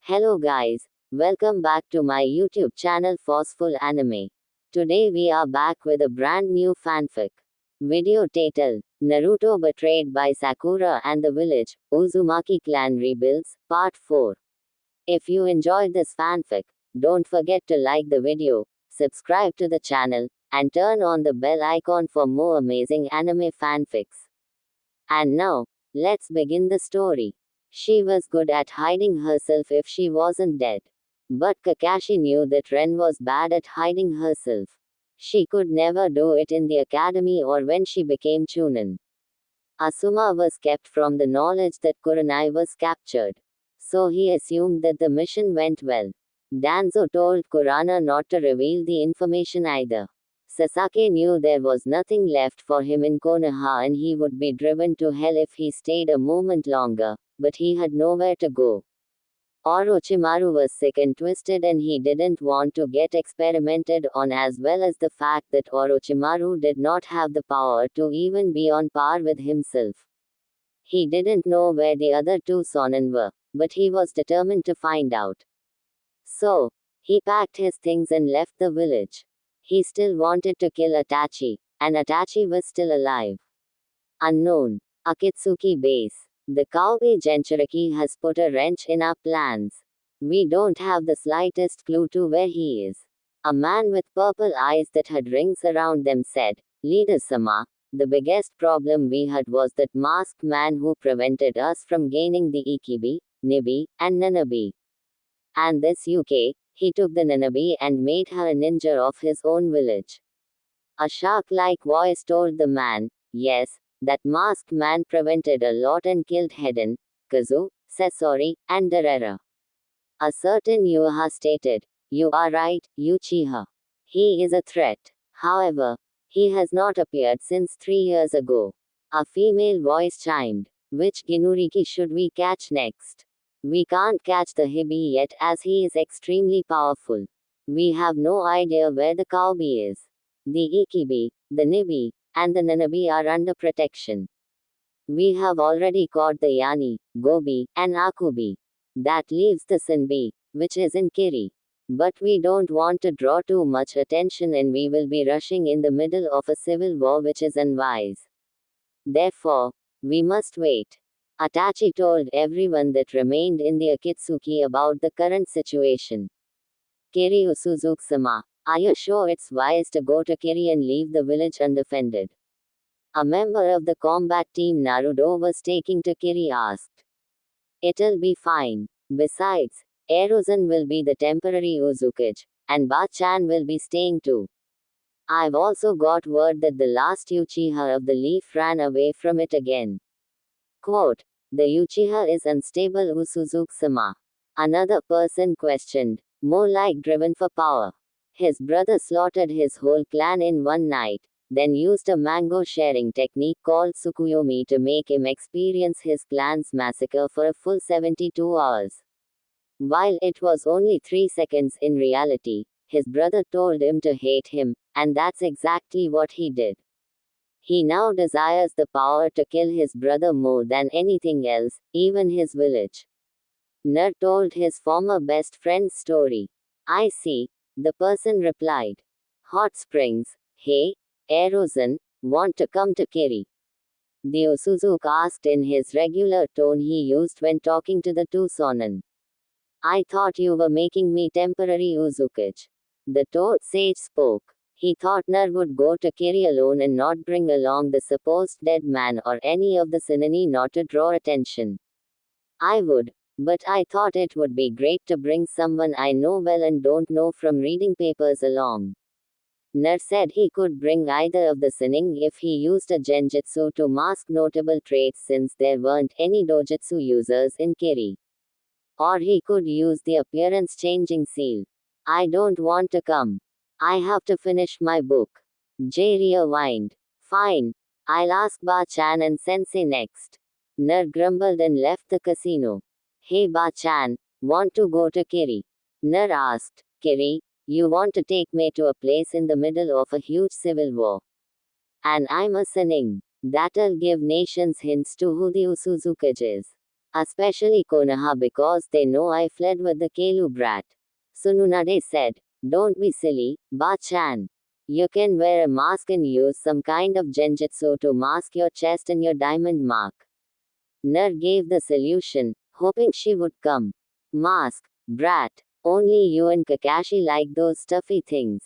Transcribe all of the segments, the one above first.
Hello guys, welcome back to my YouTube channel Forceful Anime. Today we are back with a brand new fanfic. Video title, Naruto Betrayed by Sakura and the Village, Uzumaki Clan Rebuilds, Part 4. If you enjoyed this fanfic, don't forget to like the video, subscribe to the channel, and turn on the bell icon for more amazing anime fanfics. And now, let's begin the story. She was good at hiding herself if she wasn't dead. But Kakashi knew that Ren was bad at hiding herself. She could never do it in the academy or when she became Chunin. Asuma was kept from the knowledge that Kurenai was captured. So he assumed that the mission went well. Danzo told Kurana not to reveal the information either. Sasaki knew there was nothing left for him in Konoha and he would be driven to hell if he stayed a moment longer, but he had nowhere to go. Orochimaru was sick and twisted and he didn't want to get experimented on, as well as the fact that Orochimaru did not have the power to even be on par with himself. He didn't know where the other two Sonin were, but he was determined to find out. So, he packed his things and left the village. He still wanted to kill Itachi, and Itachi was still alive. Unknown. Akatsuki base. The Kobe Jinchuriki has put a wrench in our plans. We don't have the slightest clue to where he is. A man with purple eyes that had rings around them said, Leader-sama, the biggest problem we had was that masked man who prevented us from gaining the Ikibi, Nibi, and Nanabi. And this UK, he took the Nanabi and made her a ninja of his own village. A shark-like voice told the man, yes, that masked man prevented a lot and killed Hedon, Kazu, Sasori, and Darera. A certain Yuha stated, you are right, Uchiha. He is a threat. However, he has not appeared since 3 years ago. A female voice chimed, which Ginuriki should we catch next? We can't catch the Hibi yet as he is extremely powerful. We have no idea where the Kobe is. The Ikibi, the Nibi, and the Nanabi are under protection. We have already caught the Yani, Gobi, and Akubi. That leaves the Sinbi, which is in Kiri. But we don't want to draw too much attention and we will be rushing in the middle of a civil war which is unwise. Therefore, we must wait. Itachi told everyone that remained in the Akatsuki about the current situation. Kiri Usuzuki-sama, are you sure it's wise to go to Kiri and leave the village undefended? A member of the combat team Naruto was taking to Kiri asked. It'll be fine. Besides, Eruzan will be the temporary Uzukage, and Ba-chan will be staying too. I've also got word that the last Uchiha of the Leaf ran away from it again. Quote, the Uchiha is unstable Usuzuki-sama. Another person questioned, more like driven for power. His brother slaughtered his whole clan in one night, then used a mango sharing technique called Tsukuyomi to make him experience his clan's massacre for a full 72 hours. While it was only 3 seconds in reality, his brother told him to hate him, and that's exactly what he did. He now desires the power to kill his brother more than anything else, even his village. Ner told his former best friend's story. I see, the person replied. Hot Springs, hey, Eruzan, want to come to Kiri? The Usuzuki asked in his regular tone he used when talking to the two Sonin. I thought you were making me temporary Uzukage. The Toad Sage spoke. He thought Ner would go to Kiri alone and not bring along the supposed dead man or any of the Senani not to draw attention. I would, but I thought it would be great to bring someone I know well and don't know from reading papers along. Ner said he could bring either of the Sennin if he used a genjutsu to mask notable traits since there weren't any dojutsu users in Kiri. Or he could use the appearance changing seal. I don't want to come. I have to finish my book. Jiraiya whined. Fine. I'll ask Ba-chan and Sensei next. Ner grumbled and left the casino. Hey Ba-chan, want to go to Kiri? Ner asked. Kiri, you want to take me to a place in the middle of a huge civil war. And I'm a Sennin. That'll give nations hints to who the Usuzukage is. Especially Konoha because they know I fled with the Kelu brat. Tsunade said, don't be silly, Ba-chan. You can wear a mask and use some kind of genjutsu to mask your chest and your diamond mark. Ner gave the solution, hoping she would come. Mask, brat. Only you and Kakashi like those stuffy things.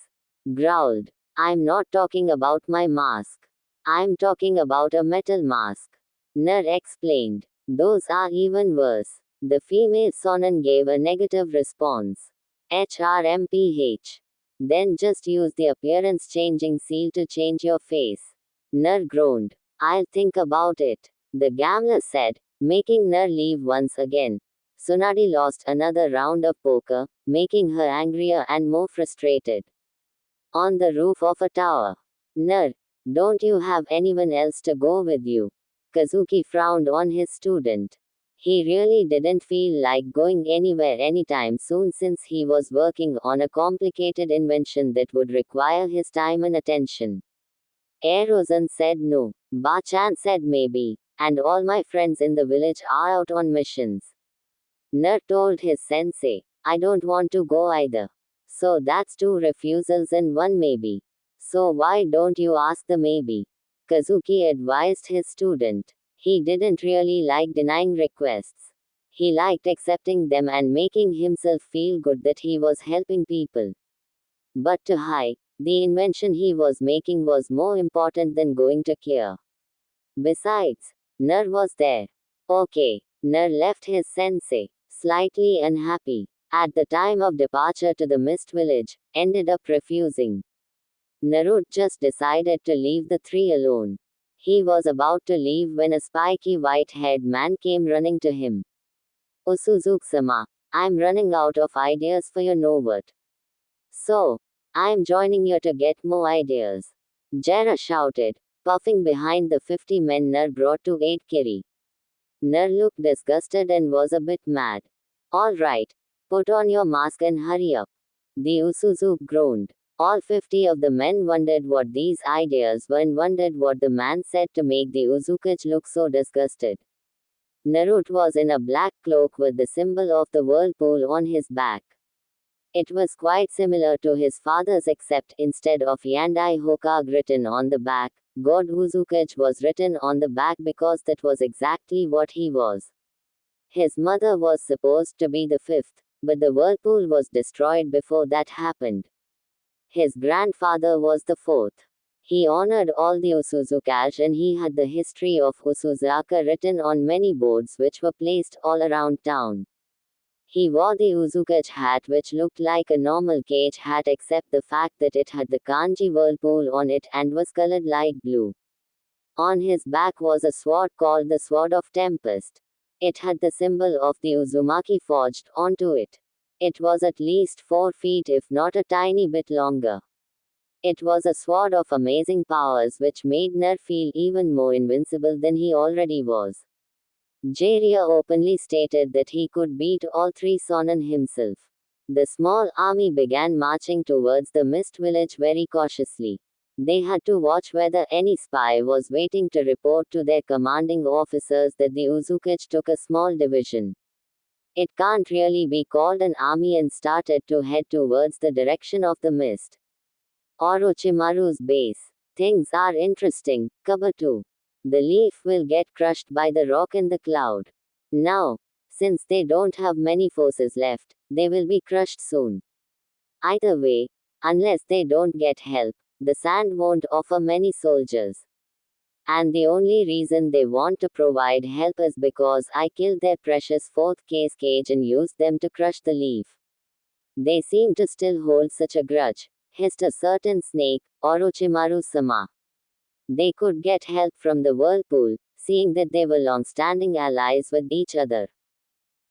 Growled. I'm not talking about my mask. I'm talking about a metal mask. Ner explained. Those are even worse. The female Sonnen gave a negative response. HRMPH. Then just use the appearance changing seal to change your face. Ner groaned. I'll think about it. The gambler said, making Ner leave once again. Tsunade lost another round of poker, making her angrier and more frustrated. On the roof of a tower. Ner, don't you have anyone else to go with you? Kazuki frowned on his student. He really didn't feel like going anywhere anytime soon since he was working on a complicated invention that would require his time and attention. Erozan said no. Ba-chan said maybe. And all my friends in the village are out on missions. Ner told his sensei, I don't want to go either. So that's two refusals and one maybe. So why don't you ask the maybe? Kazuki advised his student. He didn't really like denying requests. He liked accepting them and making himself feel good that he was helping people. But to Hai, the invention he was making was more important than going to Kia. Besides, Ner was there. Okay, Ner left his sensei, slightly unhappy. At the time of departure to the Mist Village, ended up refusing. Naruto just decided to leave the three alone. He was about to leave when a spiky white-haired man came running to him. Osuzuki-sama, I'm running out of ideas for your Novert. So, I'm joining you to get more ideas. Jera shouted, puffing behind the 50 men Ner brought to aid Kiri. Ner looked disgusted and was a bit mad. All right, put on your mask and hurry up. The Usuzuki groaned. All 50 of the men wondered what these ideas were and wondered what the man said to make the Uzukuchi look so disgusted. Naruto was in a black cloak with the symbol of the whirlpool on his back. It was quite similar to his father's except instead of Yandai Hokage written on the back, God Uzukuchi was written on the back because that was exactly what he was. His mother was supposed to be the fifth, but the whirlpool was destroyed before that happened. His grandfather was the fourth. He honored all the Usuzuki and he had the history of Usuzaka written on many boards which were placed all around town. He wore the Uzukuchi hat which looked like a normal cage hat except the fact that it had the kanji whirlpool on it and was colored light blue. On his back was a sword called the Sword of Tempest. It had the symbol of the Uzumaki forged onto it. It was at least 4 feet if not a tiny bit longer. It was a sword of amazing powers which made Ner feel even more invincible than he already was. Jiraiya openly stated that he could beat all 3 Sonnen himself. The small army began marching towards the Mist Village very cautiously. They had to watch whether any spy was waiting to report to their commanding officers that the Uzukuchi took a small division. It can't really be called an army and started to head towards the direction of the mist. Orochimaru's base. Things are interesting, Kabuto. The leaf will get crushed by the rock in the cloud. Now, since they don't have many forces left, they will be crushed soon. Either way, unless they don't get help, the sand won't offer many soldiers. And the only reason they want to provide help is because I killed their precious fourth case cage and used them to crush the leaf. They seem to still hold such a grudge, hissed a certain snake, Orochimaru-sama. They could get help from the whirlpool, seeing that they were long-standing allies with each other.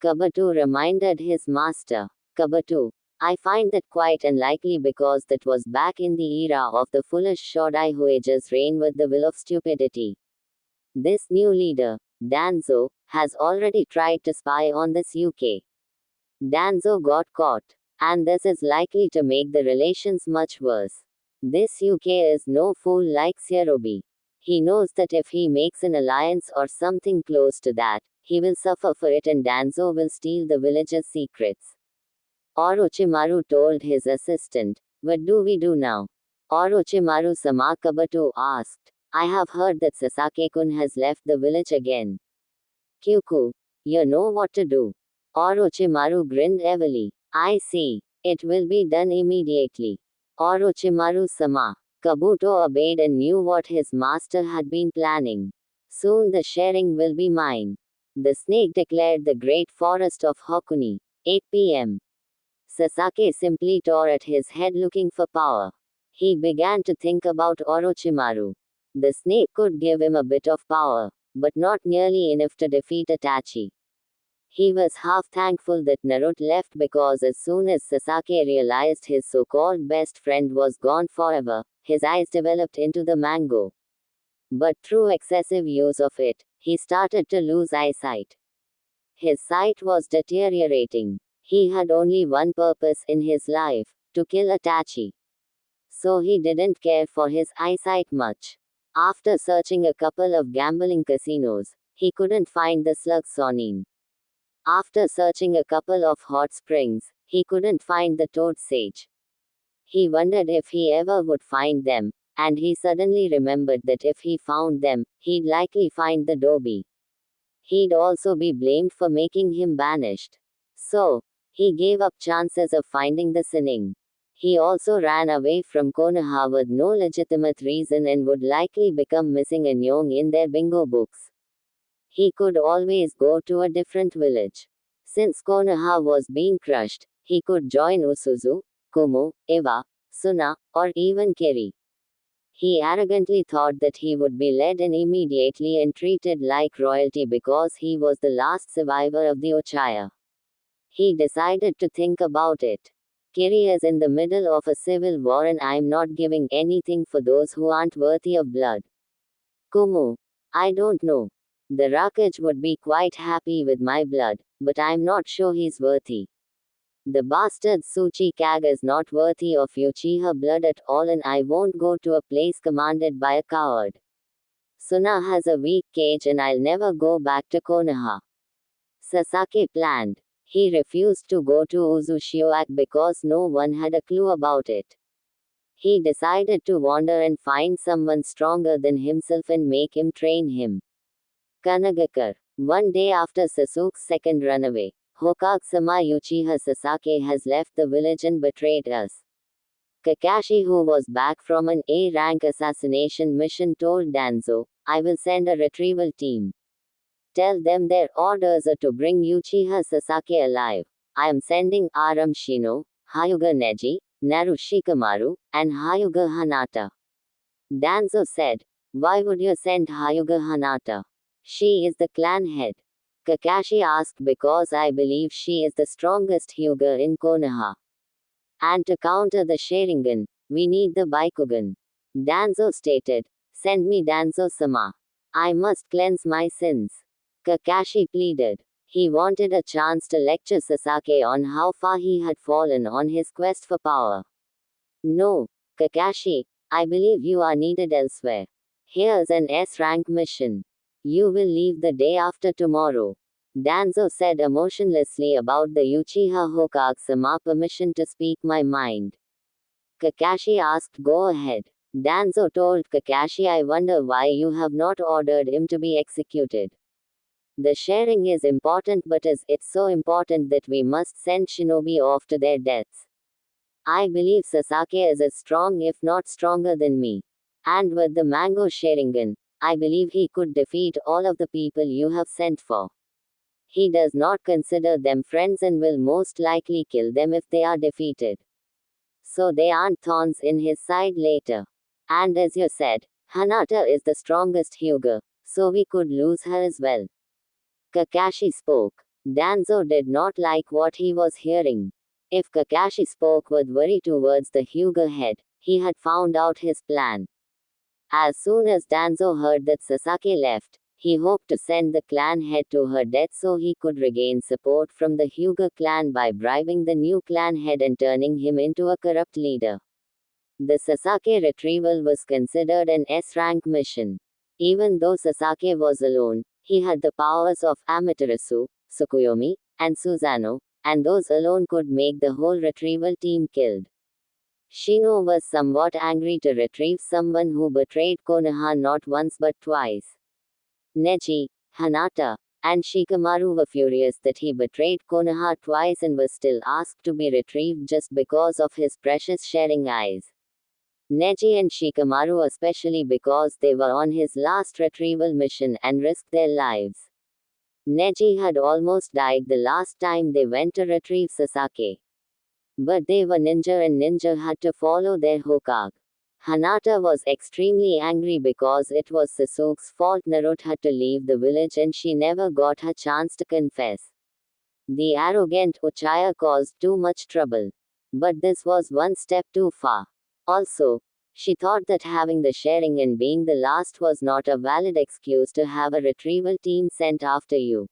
Kabuto reminded his master. Kabuto, I find that quite unlikely because that was back in the era of the foolish Shodai Hoage's reign with the will of stupidity. This new leader, Danzo, has already tried to spy on this UK. Danzo got caught. And this is likely to make the relations much worse. This UK is no fool like Sarubi. He knows that if he makes an alliance or something close to that, he will suffer for it and Danzo will steal the village's secrets. Orochimaru told his assistant, "What do we do now?" Orochimaru-sama Kabuto asked. "I have heard that Sasake-kun has left the village again. Kyuku, you know what to do." Orochimaru grinned heavily. "I see. It will be done immediately." Orochimaru-sama. Kabuto obeyed and knew what his master had been planning. "Soon the sharing will be mine," the snake declared. The great forest of Hokuni. 8 p.m. Sasake simply tore at his head looking for power. He began to think about Orochimaru. The snake could give him a bit of power, but not nearly enough to defeat Itachi. He was half thankful that Naruto left because as soon as Sasake realized his so-called best friend was gone forever, his eyes developed into the mango. But through excessive use of it, he started to lose eyesight. His sight was deteriorating. He had only one purpose in his life, to kill Itachi. So he didn't care for his eyesight much. After searching a couple of gambling casinos, he couldn't find the slug Sonin. After searching a couple of hot springs, he couldn't find the toad sage. He wondered if he ever would find them, and he suddenly remembered that if he found them, he'd likely find the Dobby. He'd also be blamed for making him banished. So, he gave up chances of finding the Sinning. He also ran away from Konoha with no legitimate reason and would likely become missing and young in their bingo books. He could always go to a different village. Since Konoha was being crushed, he could join Usuzu, Kumo, Iwa, Suna, or even Kiri. He arrogantly thought that he would be led in immediately and treated like royalty because he was the last survivor of the Uchiha. He decided to think about it. Kiri is in the middle of a civil war and I'm not giving anything for those who aren't worthy of blood. Kumo. I don't know. The Rakage would be quite happy with my blood, but I'm not sure he's worthy. The bastard Tsuchikage is not worthy of Uchiha blood at all and I won't go to a place commanded by a coward. Suna has a weak cage and I'll never go back to Konoha. Sasake planned. He refused to go to Uzushiok because no one had a clue about it. He decided to wander and find someone stronger than himself and make him train him. Kanagakar. One day after Sasuke's second runaway, Hokage-sama Uchiha Sasake has left the village and betrayed us. Kakashi, who was back from an A-rank assassination mission, told Danzo, "I will send a retrieval team. Tell them their orders are to bring Uchiha Sasake alive. I am sending Aram Shino, Hyuga Neji, Naru Shikamaru, and Hyuga Hanata." Danzo said, "Why would you send Hyuga Hanata? She is the clan head." Kakashi asked, "Because I believe she is the strongest Hyuga in Konoha. And to counter the Sharingan, we need the Baikugan." Danzo stated, "Send me Danzo-sama. I must cleanse my sins." Kakashi pleaded. He wanted a chance to lecture Sasake on how far he had fallen on his quest for power. "No, Kakashi, I believe you are needed elsewhere. Here's an S-rank mission. You will leave the day after tomorrow." Danzo said emotionlessly, "About the Uchiha Hokage-sama, permission to speak my mind." Kakashi asked, "Go ahead." Danzo told Kakashi, "I wonder why you have not ordered him to be executed. The sharing is important, but is it so important that we must send shinobi off to their deaths? I believe Sasake is as strong if not stronger than me. And with the Mango Sharingan, I believe he could defeat all of the people you have sent for. He does not consider them friends and will most likely kill them if they are defeated. So they aren't thorns in his side later. And as you said, Hanata is the strongest Hyuga, so we could lose her as well." Kakashi spoke. Danzo did not like what he was hearing. If Kakashi spoke with worry towards the Hyuga head, he had found out his plan. As soon as Danzo heard that Sasake left, he hoped to send the clan head to her death so he could regain support from the Hyuga clan by bribing the new clan head and turning him into a corrupt leader. The Sasake retrieval was considered an S-rank mission. Even though Sasake was alone, He had the powers of Amaterasu, Tsukuyomi, and Susanoo, and those alone could make the whole retrieval team killed. Shino was somewhat angry to retrieve someone who betrayed Konoha not once but twice. Neji, Hanata, and Shikamaru were furious that he betrayed Konoha twice and was still asked to be retrieved just because of his precious sharing eyes. Neji and Shikamaru especially because they were on his last retrieval mission and risked their lives. Neji had almost died the last time they went to retrieve Sasaki. But they were ninja and ninja had to follow their Hokage. Hanata was extremely angry because it was Sasuke's fault Naruto had to leave the village and she never got her chance to confess. The arrogant Uchiha caused too much trouble. But this was one step too far. Also, she thought that having the sharing and being the last was not a valid excuse to have a retrieval team sent after you.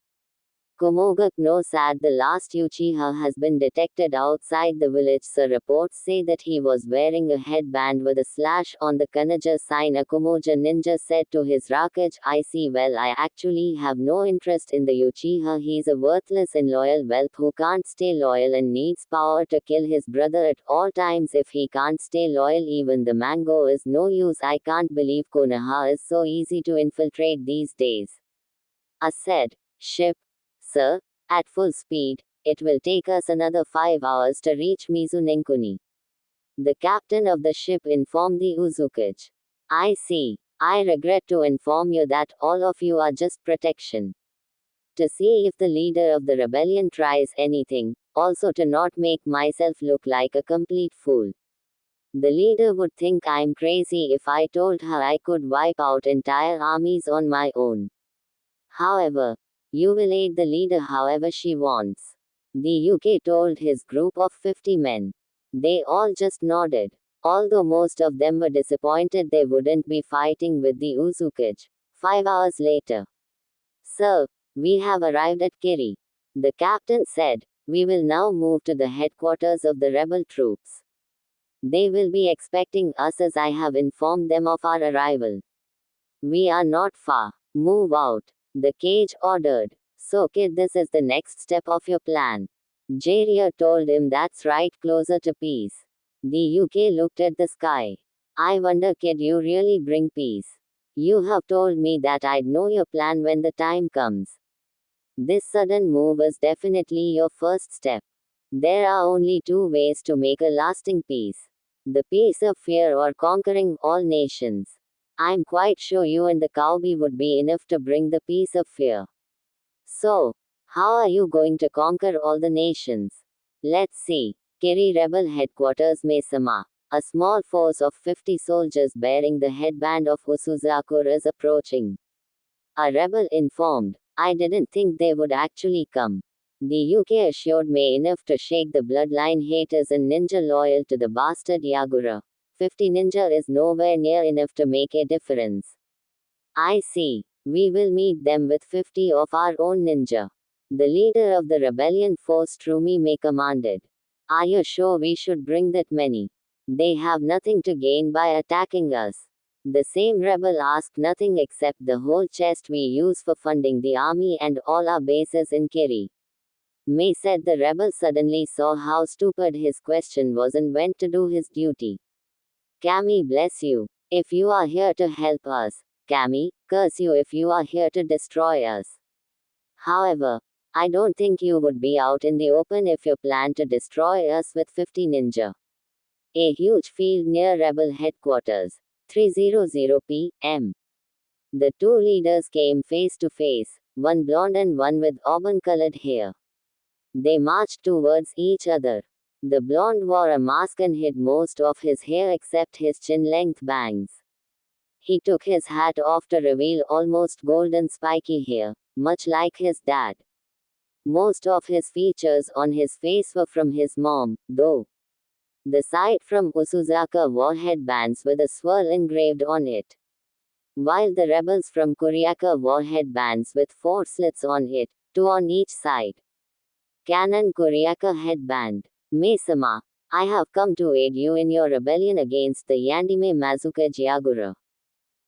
Komogak no Sad the last Uchiha has been detected outside the village, so reports say that he was wearing a headband with a slash on the Kanaja sign. A Komoja ninja said to his Rakuage, I see well I actually have no interest in the Uchiha, he's a worthless and loyal whelp who can't stay loyal and needs power to kill his brother at all times. If he can't stay loyal even the mango is no use. I can't believe Konoha is so easy to infiltrate these days. I said, ship. Sir, at full speed, it will take us another 5 hours to reach Mizunenkuni. The captain of the ship informed the Uzukage. I see. I regret to inform you that all of you are just protection. To see if the leader of the rebellion tries anything, also to not make myself look like a complete fool. The leader would think I'm crazy if I told her I could wipe out entire armies on my own. However, you will aid the leader however she wants. The UK told his group of 50 men. They all just nodded. Although most of them were disappointed they wouldn't be fighting with the Uzukage. 5 hours later. Sir, we have arrived at Kiri. The captain said, we will now move to the headquarters of the rebel troops. They will be expecting us as I have informed them of our arrival. We are not far. Move out. The cage ordered. So kid, this is the next step of your plan. Jiraiya told him that's right, closer to peace. The UK looked at the sky. I wonder kid, you really bring peace. You have told me that I'd know your plan when the time comes. This sudden move is definitely your first step. There are only two ways to make a lasting peace. The peace of fear or conquering all nations. I'm quite sure you and the Kyuubi would be enough to bring the peace of fear. So, how are you going to conquer all the nations? Let's see. Kiri Rebel Headquarters Mesama. A small force of 50 soldiers bearing the headband of Usuzaku is approaching. A rebel informed. I didn't think they would actually come. The UK assured me enough to shake the bloodline haters and ninja loyal to the bastard Yagura. 50 ninja is nowhere near enough to make a difference. I see. We will meet them with 50 of our own ninja. The leader of the rebellion force Trumime commanded. Are you sure we should bring that many? They have nothing to gain by attacking us. The same rebel asked nothing except the whole chest we use for funding the army and all our bases in Kiri. May said the rebel suddenly saw how stupid his question was and went to do his duty. Kami bless you. If you are here to help us. Kami, curse you if you are here to destroy us. However, I don't think you would be out in the open if you plan to destroy us with 50 ninja. A huge field near rebel headquarters. 3:00 p.m. The two leaders came face to face, one blonde and one with auburn-colored hair. They marched towards each other. The blonde wore a mask and hid most of his hair except his chin-length bangs. He took his hat off to reveal almost golden spiky hair, much like his dad. Most of his features on his face were from his mom, though. The side from Usuzaku wore headbands with a swirl engraved on it. While the rebels from Kuriaka wore headbands with 4 slits on it, 2 on each side. Canon Kuriaka headband. Mesama, I have come to aid you in your rebellion against the Yandime Mazukage Yagura.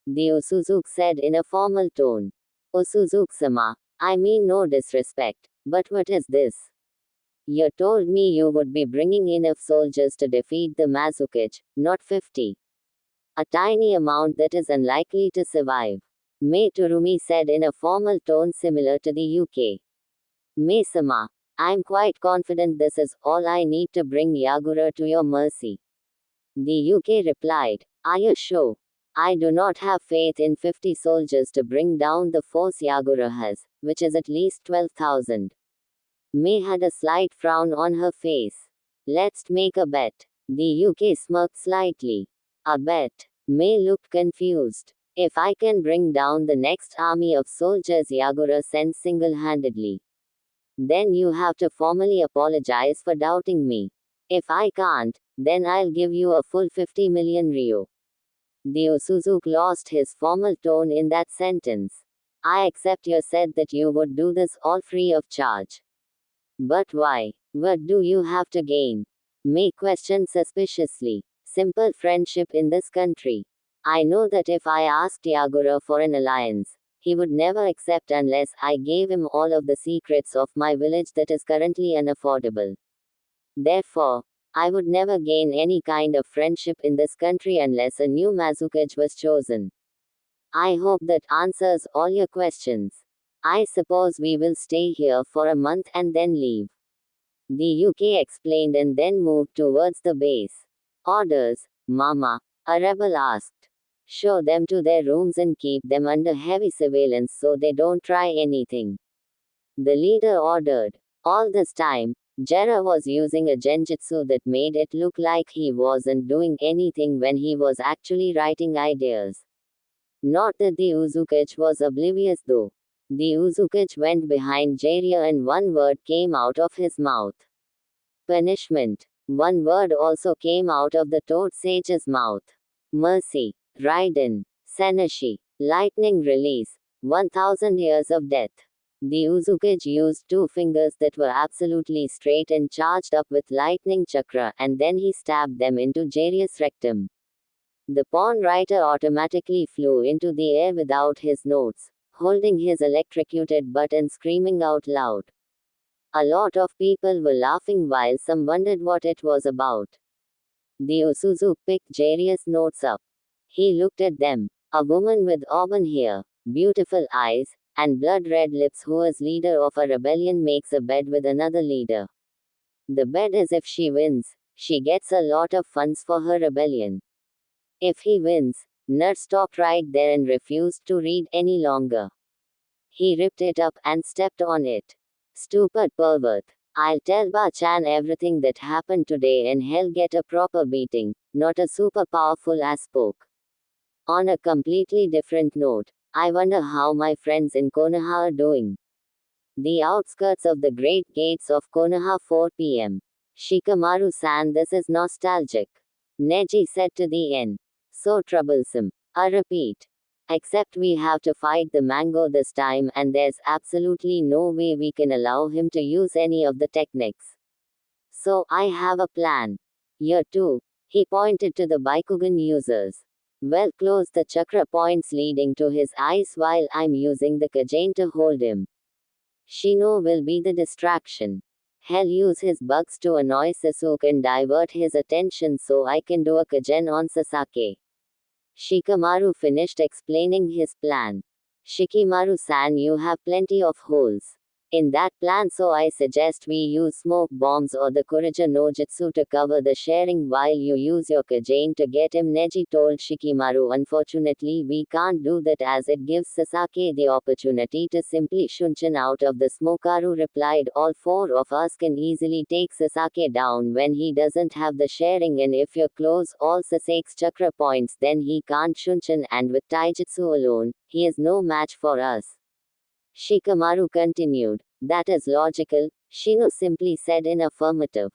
The Usuzuki said in a formal tone. Osuzuki-sama, I mean no disrespect, but what is this? You told me you would be bringing enough soldiers to defeat the Mazukage, not 50. A tiny amount that is unlikely to survive. Mei Turumi said in a formal tone similar to the UK. Mei-sama, I'm quite confident this is all I need to bring Yagura to your mercy. The UK replied, Are you sure? I do not have faith in 50 soldiers to bring down the force Yagura has, which is at least 12,000. Mei had a slight frown on her face. Let's make a bet. The UK smirked slightly. A bet. Mei looked confused. If I can bring down the next army of soldiers Yagura sends single-handedly, then you have to formally apologize for doubting me. If I can't, then I'll give you a full 50 million ryo. The Osuzuki lost his formal tone in that sentence. I accept you said that you would do this all free of charge. But why? What do you have to gain? Mei questioned suspiciously. Simple friendship in this country. I know that if I asked Yagura for an alliance, he would never accept unless I gave him all of the secrets of my village that is currently unaffordable. Therefore, I would never gain any kind of friendship in this country unless a new Mazukage was chosen. I hope that answers all your questions. I suppose we will stay here for a month and then leave. The UK explained and then moved towards the base. Orders, Mama, a rebel asked. Show them to their rooms and keep them under heavy surveillance so they don't try anything. The leader ordered. All this time, Jera was using a genjutsu that made it look like he wasn't doing anything when he was actually writing ideas. Not that the Uzukage was oblivious though. The Uzukage went behind Jiraiya and one word came out of his mouth. Punishment. One word also came out of the Toad Sage's mouth. Mercy. Raiden. Senashi. Lightning release. 1000 years of death. The Uzukage used two fingers that were absolutely straight and charged up with lightning chakra and then he stabbed them into Jiraiya's rectum. The pawn writer automatically flew into the air without his notes, holding his electrocuted butt and screaming out loud. A lot of people were laughing while some wondered what it was about. The Osuzuki picked Jiraiya's notes up. He looked at them. A woman with auburn hair, beautiful eyes, and blood-red lips who is leader of a rebellion makes a bed with another leader. The bet is if she wins, she gets a lot of funds for her rebellion. If he wins, Nerd stopped right there and refused to read any longer. He ripped it up and stepped on it. Stupid pervert. I'll tell Ba-chan everything that happened today and he'll get a proper beating, not a super powerful ass poke. On a completely different note, I wonder how my friends in Konoha are doing. The outskirts of the great gates of Konoha 4 p.m. Shikamaru-san, this is nostalgic. Neji said to the N. So troublesome. A repeat. Except we have to fight the mango this time and there's absolutely no way we can allow him to use any of the techniques. So I have a plan. You too. He pointed to the Byakugan users. Well, close the chakra points leading to his eyes while I'm using the Kagen to hold him. Shino will be the distraction. Hell, use his bugs to annoy Sasuke and divert his attention so I can do a Kagen on Sasaki. Shikamaru finished explaining his plan. Shikimaru-san, you have plenty of holes in that plan, so I suggest we use smoke bombs or the Kurija no Jutsu to cover the sharing while you use your Kagen to get him, Neji told Shikimaru. Unfortunately, we can't do that as it gives Sasaki the opportunity to simply shunchin out of the Smokaru replied. All four of us can easily take Sasaki down when he doesn't have the sharing, and if you close all Sasake's chakra points then he can't shunchin, and with Taijutsu alone, he is no match for us. Shikamaru continued. That is logical, Shino simply said in affirmative.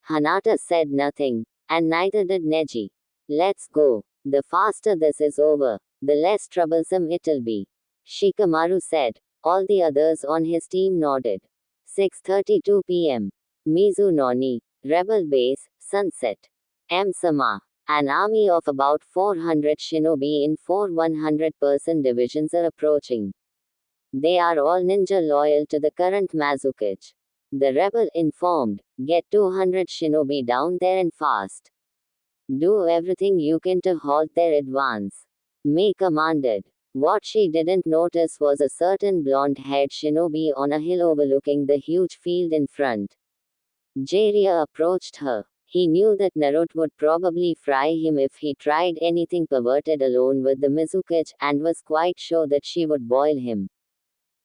Hanata said nothing, and neither did Neji. Let's go. The faster this is over, the less troublesome it'll be, Shikamaru said. All the others on his team nodded. 6:32 p.m. Mizunoni, Rebel Base, Sunset. M-sama. An army of about 400 shinobi in 4 100-person divisions are approaching. They are all ninja loyal to the current Mazukage. The rebel informed, get 200 shinobi down there and fast. Do everything you can to halt their advance. Mei commanded. What she didn't notice was a certain blonde-haired shinobi on a hill overlooking the huge field in front. Jiraiya approached her. He knew that Naruto would probably fry him if he tried anything perverted alone with the Mizukage, and was quite sure that she would boil him.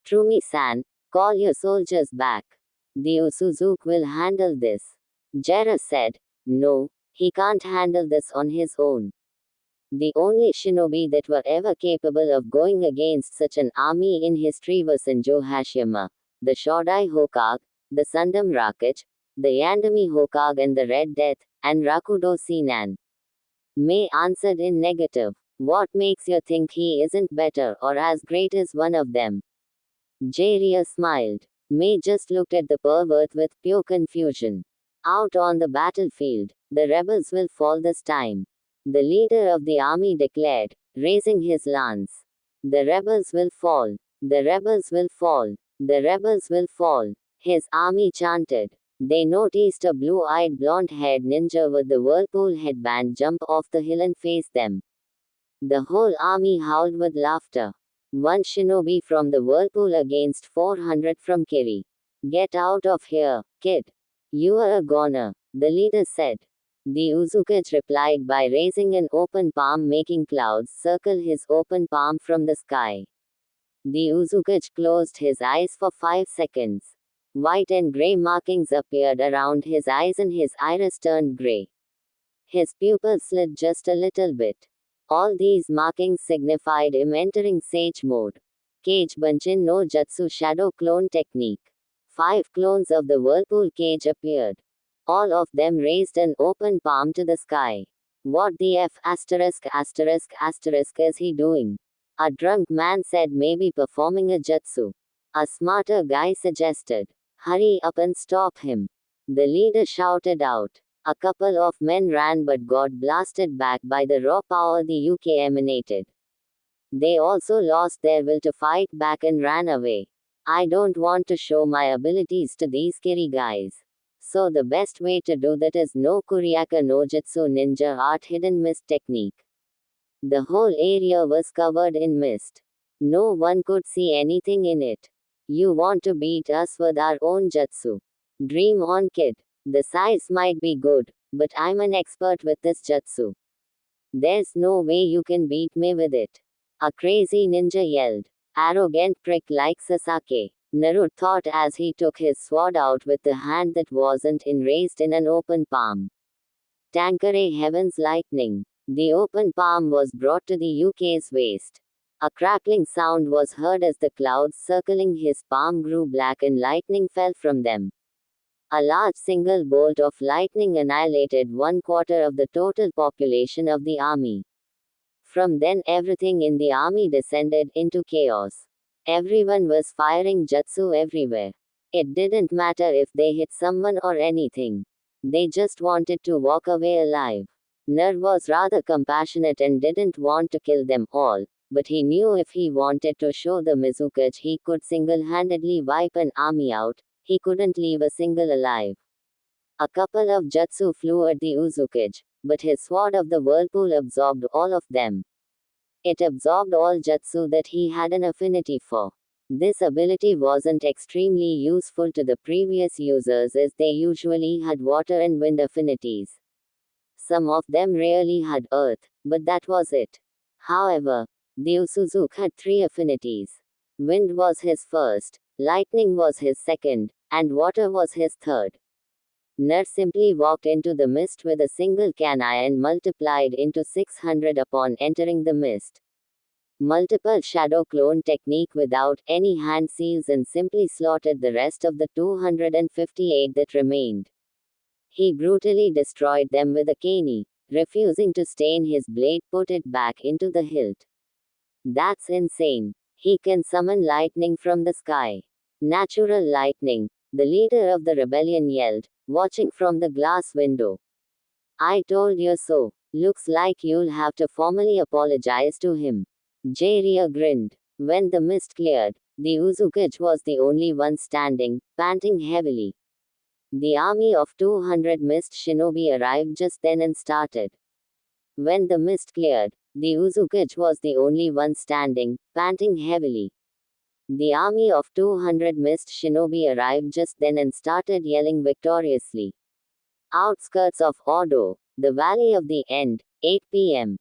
Trumi-san, call your soldiers back. The Usuzuke will handle this. Jiraiya said. No, he can't handle this on his own. The only shinobi that were ever capable of going against such an army in history was Sanjo Hashiyama, the Shodai Hokage, the Sundom Rakage, the Yandami Hokage and the Red Death, and Rakudo Sinan. Mei answered in negative. What makes you think he isn't better or as great as one of them? Jiraiya smiled. Mei just looked at the pervert with pure confusion. Out on the battlefield, the rebels will fall this time. The leader of the army declared, raising his lance. The rebels will fall. The rebels will fall. The rebels will fall. His army chanted. They noticed a blue-eyed blonde-haired ninja with the whirlpool headband jump off the hill and face them. The whole army howled with laughter. One shinobi from the whirlpool against 400 from Kiri. Get out of here, kid. You are a goner, the leader said. The Uzukage replied by raising an open palm, making clouds circle his open palm from the sky. The Uzukage closed his eyes for 5 seconds. White and gray markings appeared around his eyes and his iris turned gray. His pupils slid just a little bit. All these markings signified him entering Sage mode. Kage Bunshin no Jutsu Shadow Clone Technique. 5 clones of the Whirlpool Cage appeared. All of them raised an open palm to the sky. What the F *** is he doing? A drunk man said, maybe performing a jutsu. A smarter guy suggested. Hurry up and stop him. The leader shouted out. A couple of men ran but got blasted back by the raw power the UK emanated. They also lost their will to fight back and ran away. I don't want to show my abilities to these Kiri guys. So the best way to do that is no Kuriaka no Jutsu ninja art hidden mist technique. The whole area was covered in mist. No one could see anything in it. You want to beat us with our own jutsu? Dream on, kid. The size might be good, but I'm an expert with this jutsu. There's no way you can beat me with it. A crazy ninja yelled. Arrogant prick like Sasuke. Naruto thought as he took his sword out with the hand that wasn't raised in an open palm. Tanqueray Heaven's lightning. The open palm was brought to the UK's waist. A crackling sound was heard as the clouds circling his palm grew black and lightning fell from them. A large single bolt of lightning annihilated 1/4 of the total population of the army. From then everything in the army descended into chaos. Everyone was firing jutsu everywhere. It didn't matter if they hit someone or anything. They just wanted to walk away alive. Ner was rather compassionate and didn't want to kill them all, but he knew if he wanted to show the Mizukage he could single-handedly wipe an army out, he couldn't leave a single alive. A couple of jutsu flew at the Uzukage, but his sword of the whirlpool absorbed all of them. It absorbed all jutsu that he had an affinity for. This ability wasn't extremely useful to the previous users as they usually had water and wind affinities. Some of them rarely had earth, but that was it. However, the Usuzuke had 3 affinities. Wind was his first, lightning was his second, and water was his third. Ner simply walked into the mist with a single kanai and multiplied into 600 upon entering the mist. Multiple shadow clone technique without any hand seals and simply slaughtered the rest of the 258 that remained. He brutally destroyed them with a kani, refusing to stain his blade, put it back into the hilt. That's insane. He can summon lightning from the sky. Natural lightning, the leader of the rebellion yelled, watching from the glass window. I told you so. Looks like you'll have to formally apologize to him. Jiraiya grinned. When the mist cleared, The Uzukage was the only one standing, panting heavily. The army of 200 mist shinobi arrived just then and started. When the mist cleared, the Uzukage was the only one standing, panting heavily. The army of 200 mist shinobi arrived just then and started yelling victoriously. Outskirts of Odo, the Valley of the End, 8 p.m.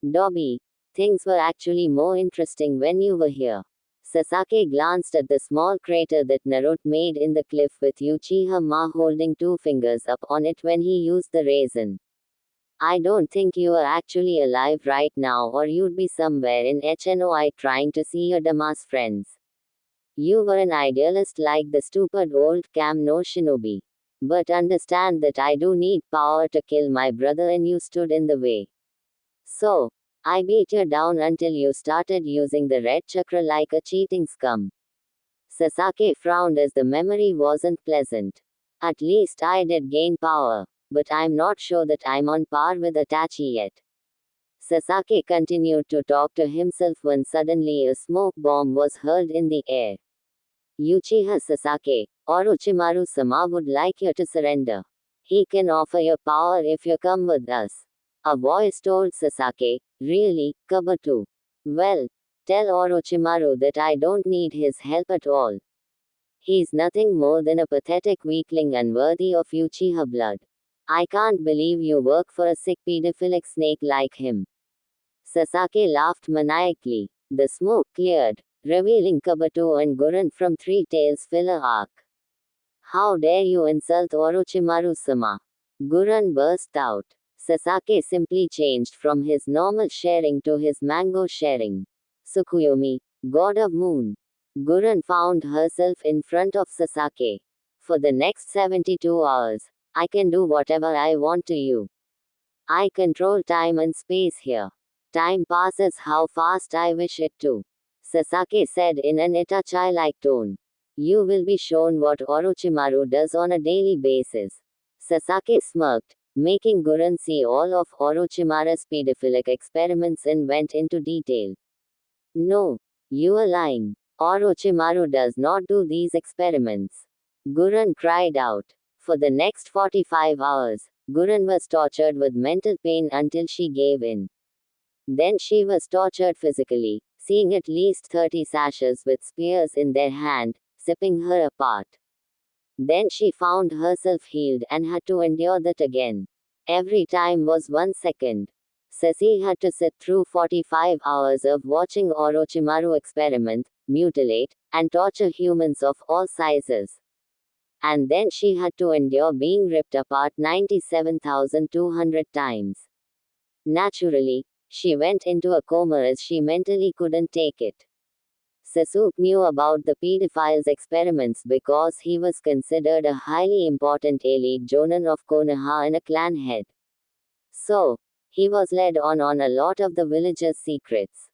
Dobby, things were actually more interesting when you were here. Sasaki glanced at the small crater that Naruto made in the cliff with Uchiha Ma holding two fingers up on it when he used the raisin. I don't think you are actually alive right now, or you'd be somewhere in HNOI trying to see your Damas friends. You were an idealist like the stupid old Cam no Shinobi. But understand that I do need power to kill my brother and you stood in the way. So, I beat you down until you started using the red chakra like a cheating scum. Sasaki frowned as the memory wasn't pleasant. At least I did gain power, but I'm not sure that I'm on par with Itachi yet. Sasaki continued to talk to himself when suddenly a smoke bomb was hurled in the air. Uchiha Sasaki, Orochimaru-sama would like you to surrender. He can offer you power if you come with us. A voice told Sasaki, really, Kabuto? Well, tell Orochimaru that I don't need his help at all. He's nothing more than a pathetic weakling unworthy of Uchiha blood. I can't believe you work for a sick pedophilic snake like him. Sasaki laughed maniacally. The smoke cleared, revealing Kabuto and Gurren from Three Tails filler arc. How dare you insult Orochimaru-sama? Gurren burst out. Sasaki simply changed from his normal sharing to his mango sharing. Tsukuyomi, god of moon. Gurren found herself in front of Sasaki. For the next 72 hours, I can do whatever I want to you. I control time and space here. Time passes how fast I wish it to. Sasaki said in an Itachi-like tone. You will be shown what Orochimaru does on a daily basis. Sasaki smirked, making Gurren see all of Orochimaru's pedophilic experiments and went into detail. No, you are lying. Orochimaru does not do these experiments. Gurren cried out. For the next 45 hours, Gurren was tortured with mental pain until she gave in. Then she was tortured physically, seeing at least 30 sashes with spears in their hand, zipping her apart. Then she found herself healed and had to endure that again. Every time was 1 second. Sassy had to sit through 45 hours of watching Orochimaru experiment, mutilate, and torture humans of all sizes. And then she had to endure being ripped apart 97,200 times. Naturally, she went into a coma as she mentally couldn't take it. Sasuke knew about the pedophile's experiments because he was considered a highly important elite jonin of Konoha and a clan head. So, he was led on a lot of the villagers' secrets.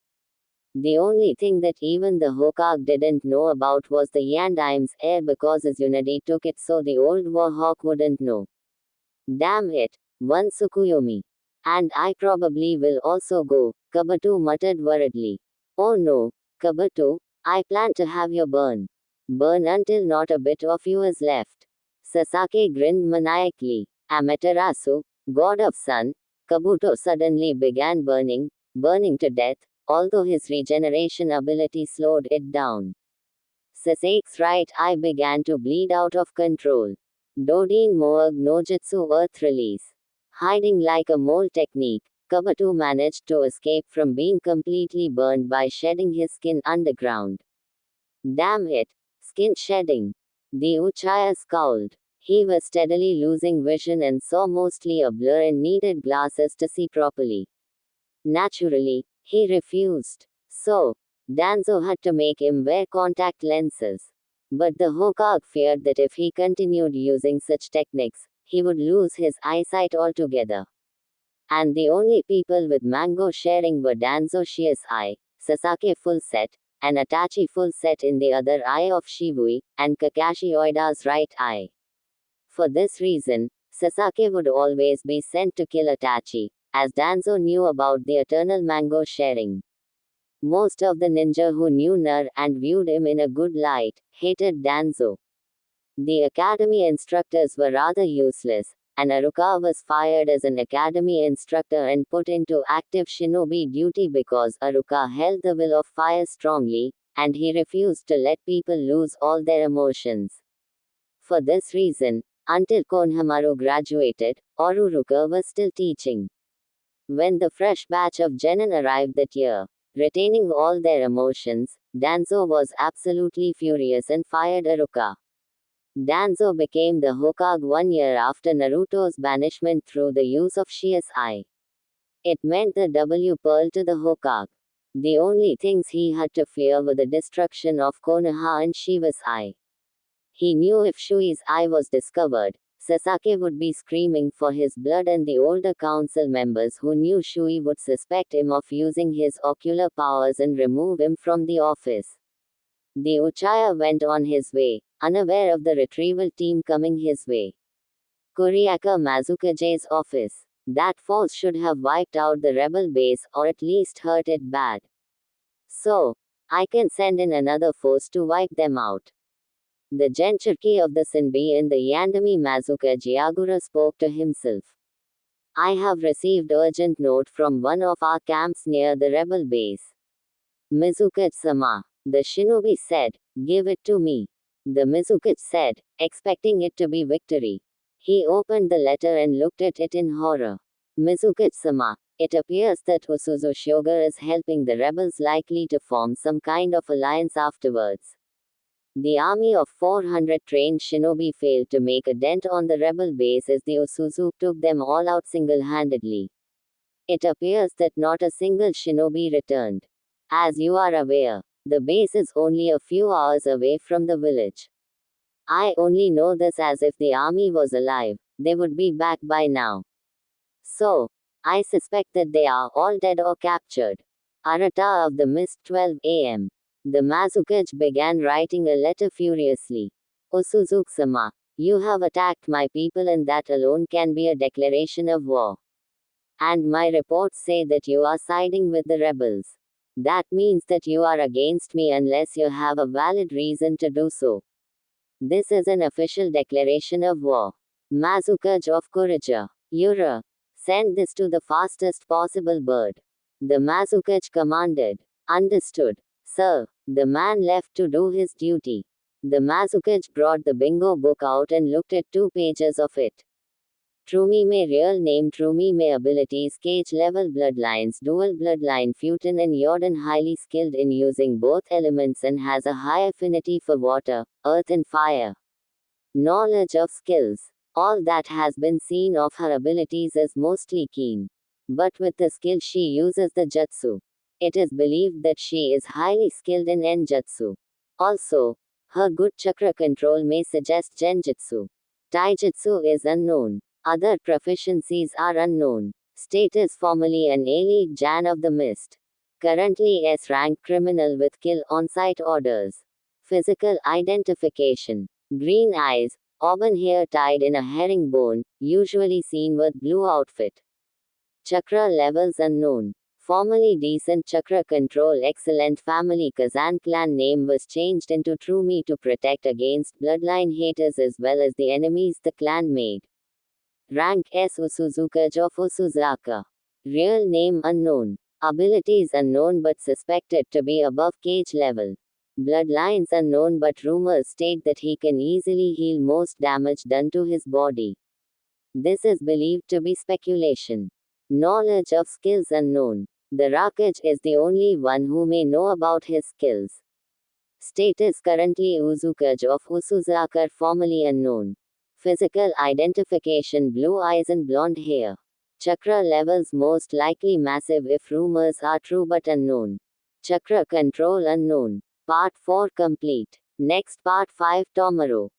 The only thing that even the Hokage didn't know about was the Yandaim's heir because Izunadi took it so the old Warhawk wouldn't know. Damn it, one Tsukuyomi. And I probably will also go, Kabuto muttered worriedly. Oh no, Kabuto, I plan to have you burn. Burn until not a bit of you is left. Sasaki grinned maniacally. Amaterasu, god of sun, Kabuto suddenly began burning to death, although his regeneration ability slowed it down. Sasake's right eye began to bleed out of control. Dodin Moag no Jutsu Earth Release. Hiding like a mole technique, Kabuto managed to escape from being completely burned by shedding his skin underground. Damn it! Skin shedding. The Uchiha scowled. He was steadily losing vision and saw mostly a blur and needed glasses to see properly. Naturally, he refused. So, Danzo had to make him wear contact lenses. But the Hokage feared that if he continued using such techniques, he would lose his eyesight altogether. And the only people with mango sharing were Danzo Shia's eye, Sasaki full set, and Itachi full set in the other eye of Shibui, and Kakashi Oida's right eye. For this reason, Sasaki would always be sent to kill Itachi, as Danzo knew about the eternal mango sharing. Most of the ninja who knew Nar and viewed him in a good light hated Danzo. The academy instructors were rather useless, and Aruka was fired as an academy instructor and put into active shinobi duty because Aruka held the will of fire strongly, and he refused to let people lose all their emotions. For this reason, until Konohamaru graduated, Oruruka was still teaching. When the fresh batch of genin arrived that year, retaining all their emotions, Danzo was absolutely furious and fired Aruka. Danzo became the Hokage 1 year after Naruto's banishment through the use of Shia's eye. It meant the W pearl to the Hokage. The only things he had to fear were the destruction of Konoha and Shiva's eye. He knew if Shui's eye was discovered, Sasaki would be screaming for his blood and the older council members who knew Shui would suspect him of using his ocular powers and remove him from the office. The Uchiha went on his way, unaware of the retrieval team coming his way. Kuriaka Mazukage's office. That force should have wiped out the rebel base or at least hurt it bad. So, I can send in another force to wipe them out. The Genchurki of the Senbi in the Yandami Mazuka Agura spoke to himself. I have received urgent note from one of our camps near the rebel base. Mizuka-sama, the shinobi said, give it to me. The Mizuka said, expecting it to be victory. He opened the letter and looked at it in horror. Mizuka-sama, it appears that Usuzu Shoga is helping the rebels likely to form some kind of alliance afterwards. The army of 400 trained shinobi failed to make a dent on the rebel base as the Usuzu took them all out single-handedly. It appears that not a single shinobi returned. As you are aware, the base is only a few hours away from the village. I only know this as if the army was alive, they would be back by now. So, I suspect that they are all dead or captured. Arata of the Mist 12 a.m. The Mazukage began writing a letter furiously. Osuzuke-sama, you have attacked my people and that alone can be a declaration of war. And my reports say that you are siding with the rebels. That means that you are against me unless you have a valid reason to do so. This is an official declaration of war. Mazukage of Kurija. Yura. Send this to the fastest possible bird. The Mazukage commanded. Understood. Sir, the man left to do his duty. The Mazukage brought the bingo book out and looked at 2 pages of it. Trumime real name Trumime abilities Cage level bloodlines dual bloodline Futon and Yordan highly skilled in using both elements and has a high affinity for water, earth and fire. Knowledge of skills. All that has been seen of her abilities is mostly keen. But with the skill she uses the jutsu. It is believed that she is highly skilled in Enjutsu. Also, her good chakra control may suggest Genjutsu. Taijutsu is unknown. Other proficiencies are unknown. Status formally an A-League Jan of the Mist. Currently S-rank criminal with kill on-site orders. Physical identification. Green eyes, auburn hair tied in a herringbone, usually seen with blue outfit. Chakra levels unknown. Formerly decent chakra control excellent family Kazan clan name was changed into Trumi to protect against bloodline haters as well as the enemies the clan made. Rank S Usuzukage of Usuzaka. Real name unknown. Abilities unknown but suspected to be above cage level. Bloodlines unknown but rumors state that he can easily heal most damage done to his body. This is believed to be speculation. Knowledge of skills unknown. The Rakage is the only one who may know about his skills. Status currently Uzukage of Usuzaka formerly unknown. Physical identification blue eyes and blonde hair. Chakra levels most likely massive if rumors are true but unknown. Chakra control unknown. Part 4 complete. Next part 5 tomorrow.